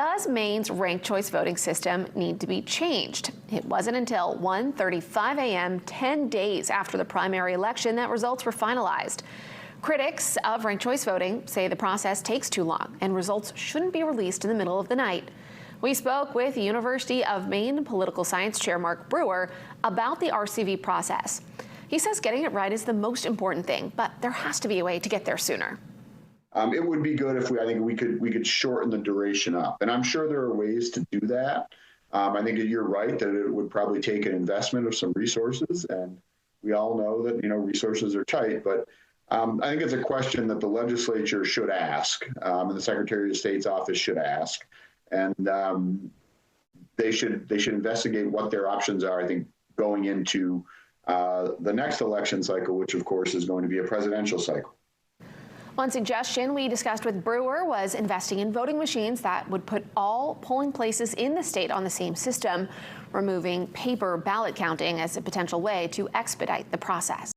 Does Maine's ranked choice voting system need to be changed? It wasn't until 1:35 a.m., 10 days after the primary election, that results were finalized. Critics of ranked choice voting say the process takes too long and results shouldn't be released in the middle of the night. We spoke with University of Maine political science chair Mark Brewer about the RCV process. He says getting it right is the most important thing, but there has to be a way to get there sooner. It would be good if I think we could shorten the duration up, and I'm sure there are ways to do that. I think you're right that it would probably take an investment of some resources, and we all know that resources are tight. But I think it's a question that the legislature should ask, and the Secretary of State's office should ask, and they should investigate what their options are. I think going into the next election cycle, which of course is going to be a presidential cycle. One suggestion we discussed with Brewer was investing in voting machines that would put all polling places in the state on the same system, removing paper ballot counting as a potential way to expedite the process.